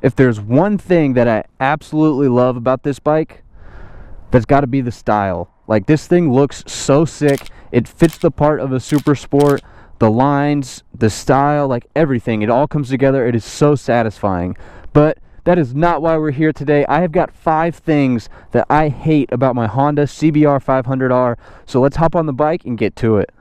if there's one thing that I absolutely love about this bike, that's got to be the style. Like, this thing looks so sick. It fits the part of a super sport. The lines, the style, like everything, it all comes together. It is so satisfying. But that is not why we're here today. I have got 5 things that I hate about my Honda CBR500R. So let's hop on the bike and get to it.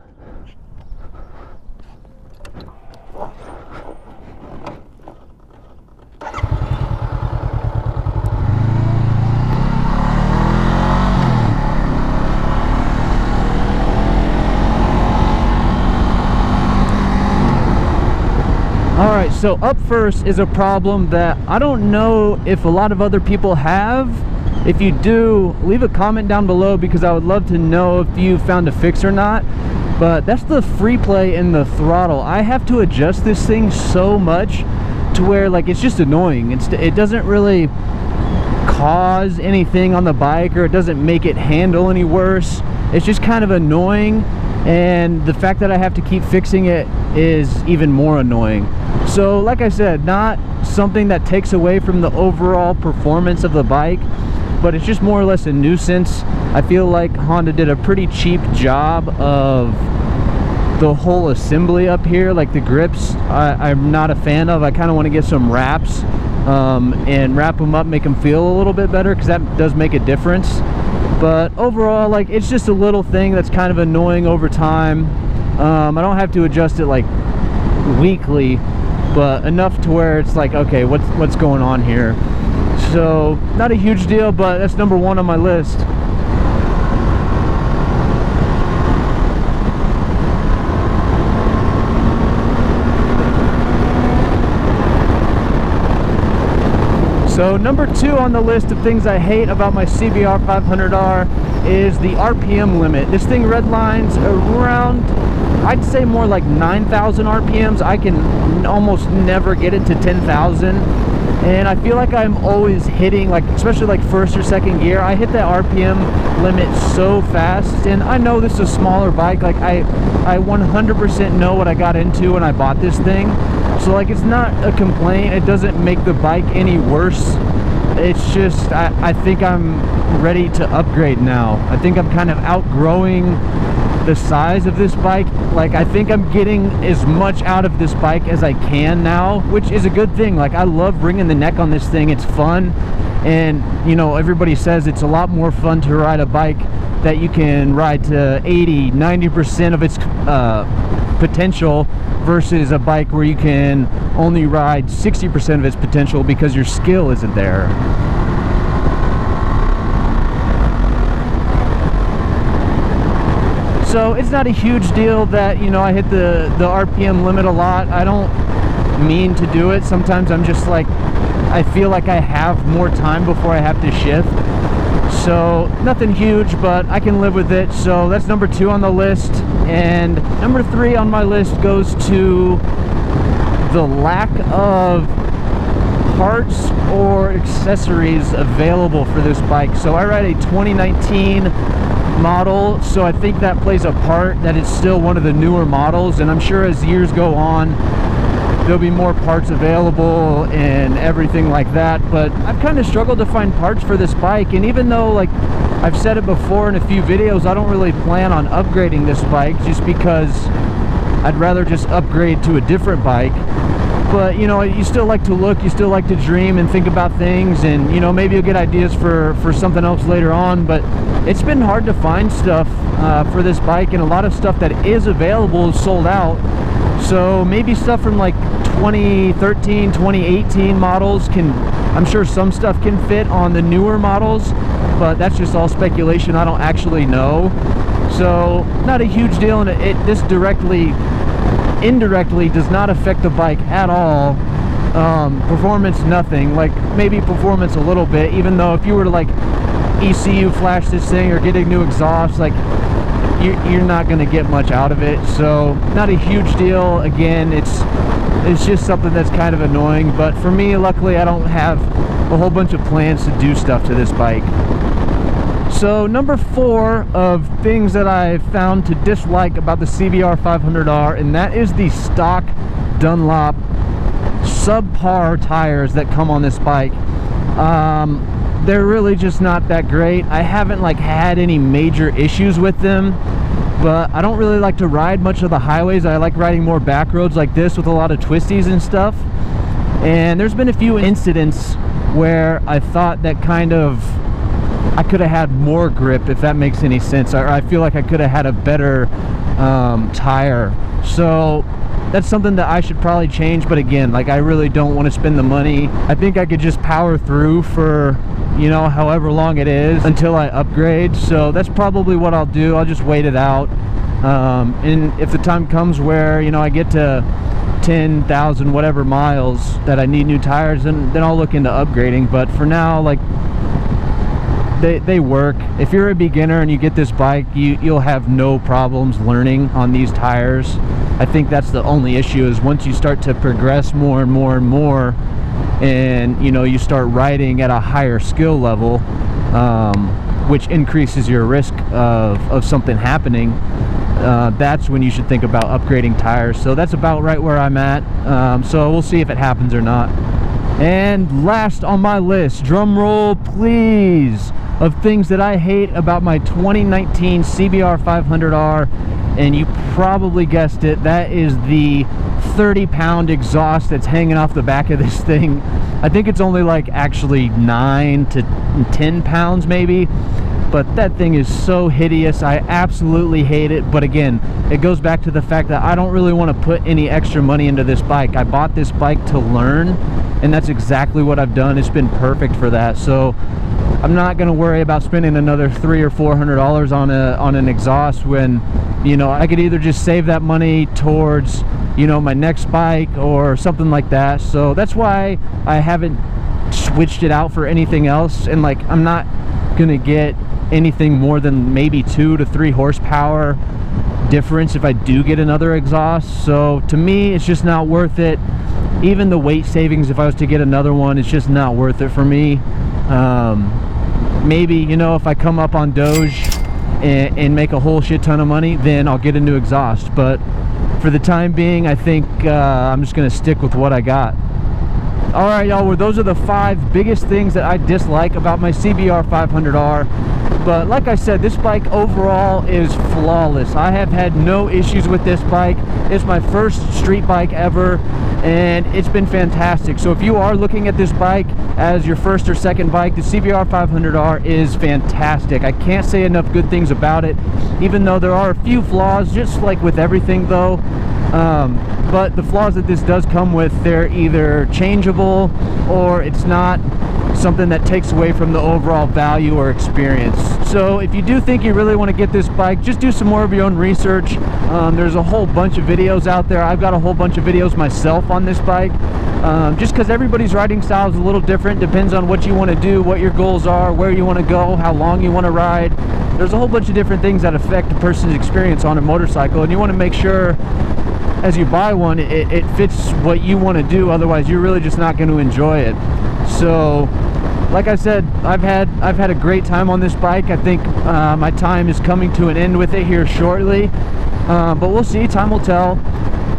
Alright, so up first is a problem that I don't know if a lot of other people have. If you do, leave a comment down below because I would love to know if you found a fix or not. But that's the free play in the throttle. I have to adjust this thing so much to where, like, it's just annoying. It doesn't really cause anything on the bike, or it doesn't make it handle any worse. It's just kind of annoying, and the fact that I have to keep fixing it is even more annoying. So like I said, not something that takes away from the overall performance of the bike, but it's just more or less a nuisance. I feel like Honda did a pretty cheap job of the whole assembly up here. Like, the grips, I'm not a fan of. I kind of want to get some wraps and wrap them up, make them feel a little bit better, because that does make a difference. But overall, like, it's just a little thing that's kind of annoying over time. I don't have to adjust it like weekly, but enough to where it's like, okay, what's going on here? So not a huge deal, but that's number 1 on my list. So number 2 on the list of things I hate about my CBR500R is the RPM limit. This thing redlines around, I'd say more like 9,000 RPMs. I can almost never get it to 10,000. And I feel like I'm always hitting, like, especially like first or second gear, I hit that RPM limit so fast. And I know this is a smaller bike. Like, I 100% know what I got into when I bought this thing. So, like, it's not a complaint. It doesn't make the bike any worse. It's just, I think I'm ready to upgrade now. I think I'm kind of outgrowing the size of this bike. Like, I think I'm getting as much out of this bike as I can now, which is a good thing. Like, I love wringing the neck on this thing. It's fun. And, you know, everybody says it's a lot more fun to ride a bike that you can ride to 80, 90% of its potential versus a bike where you can only ride 60% of its potential because your skill isn't there. So it's not a huge deal that, you know, I hit the RPM limit a lot. I don't mean to do it. Sometimes I'm just like, I feel like I have more time before I have to shift. So nothing huge, but I can live with it. So that's number 2 on the list. And number 3 on my list goes to the lack of parts or accessories available for this bike. So I ride a 2019 model, so I think that plays a part, that it's still one of the newer models, and I'm sure as years go on there'll be more parts available and everything like that. But I've kind of struggled to find parts for this bike, and even though, like I've said it before in a few videos, I don't really plan on upgrading this bike just because I'd rather just upgrade to a different bike. But, you know, you still like to look, you still like to dream and think about things, and, you know, maybe you'll get ideas for something else later on. But it's been hard to find stuff for this bike, and a lot of stuff that is available is sold out. So maybe stuff from like 2013, 2018 models I'm sure some stuff can fit on the newer models, but that's just all speculation. I don't actually know. So not a huge deal, and this indirectly does not affect the bike at all. Performance, nothing. Like, maybe performance a little bit, even though if you were to like ECU flash this thing or get a new exhaust, like you're not going to get much out of it. So not a huge deal. Again, it's just something that's kind of annoying, but for me, luckily, I don't have a whole bunch of plans to do stuff to this bike. So number 4 of things that I found to dislike about the CBR500R, and that is the stock Dunlop subpar tires that come on this bike. They're really just not that great. I haven't like had any major issues with them, but I don't really like to ride much of the highways. I like riding more back roads like this with a lot of twisties and stuff. And there's been a few incidents where I thought that kind of I could have had more grip, if that makes any sense, or I feel like I could have had a better tire. So that's something that I should probably change, but again, like, I really don't want to spend the money. I think I could just power through for, you know, however long it is until I upgrade. So that's probably what I'll do. I'll just wait it out, and if the time comes where, you know, I get to 10,000 whatever miles that I need new tires, then I'll look into upgrading. But for now, like, they work. If you're a beginner and you get this bike, you'll have no problems learning on these tires. I think that's the only issue, is once you start to progress more and more and more, and you know, you start riding at a higher skill level, which increases your risk of something happening, that's when you should think about upgrading tires. So that's about right where I'm at. So we'll see if it happens or not. And last on my list, drum roll please, of things that I hate about my 2019 CBR500R, and you probably guessed it, that is the 30-pound exhaust that's hanging off the back of this thing. I think it's only like actually 9 to 10 pounds maybe, but that thing is so hideous. I absolutely hate it. But again, it goes back to the fact that I don't really want to put any extra money into this bike. I bought this bike to learn, and that's exactly what I've done. It's been perfect for that. So I'm not going to worry about spending another $300 or $400 on an exhaust, when, you know, I could either just save that money towards, you know, my next bike or something like that. So that's why I haven't switched it out for anything else. And like, I'm not going to get anything more than maybe 2 to 3 horsepower difference if I do get another exhaust. So to me, it's just not worth it. Even the weight savings, if I was to get another one, it's just not worth it for me. Maybe, you know, if I come up on Doge and make a whole shit ton of money, then I'll get a new exhaust. But for the time being, I think I'm just gonna stick with what I got. All right, y'all, well, those are the 5 biggest things that I dislike about my CBR500R. But like I said, this bike overall is flawless. I have had no issues with this bike. It's my first street bike ever, and it's been fantastic. So if you are looking at this bike as your first or second bike, the CBR500R is fantastic. I can't say enough good things about it, even though there are a few flaws, just like with everything though. But the flaws that this does come with, they're either changeable or it's not something that takes away from the overall value or experience. So if you do think you really want to get this bike, just do some more of your own research. There's a whole bunch of videos out there. I've got a whole bunch of videos myself on this bike, just because everybody's riding style is a little different. Depends on what you want to do, what your goals are, where you want to go, how long you want to ride. There's a whole bunch of different things that affect a person's experience on a motorcycle, and you want to make sure as you buy one, it fits what you want to do. Otherwise, you're really just not going to enjoy it. So like I said, I've had a great time on this bike. I think my time is coming to an end with it here shortly, but we'll see. Time will tell.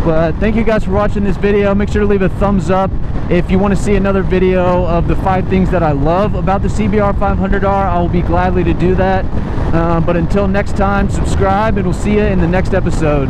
But thank you guys for watching this video. Make sure to leave a thumbs up if you want to see another video of the 5 things that I love about the CBR500R. I will be gladly to do that. But until next time, subscribe, and we'll see you in the next episode.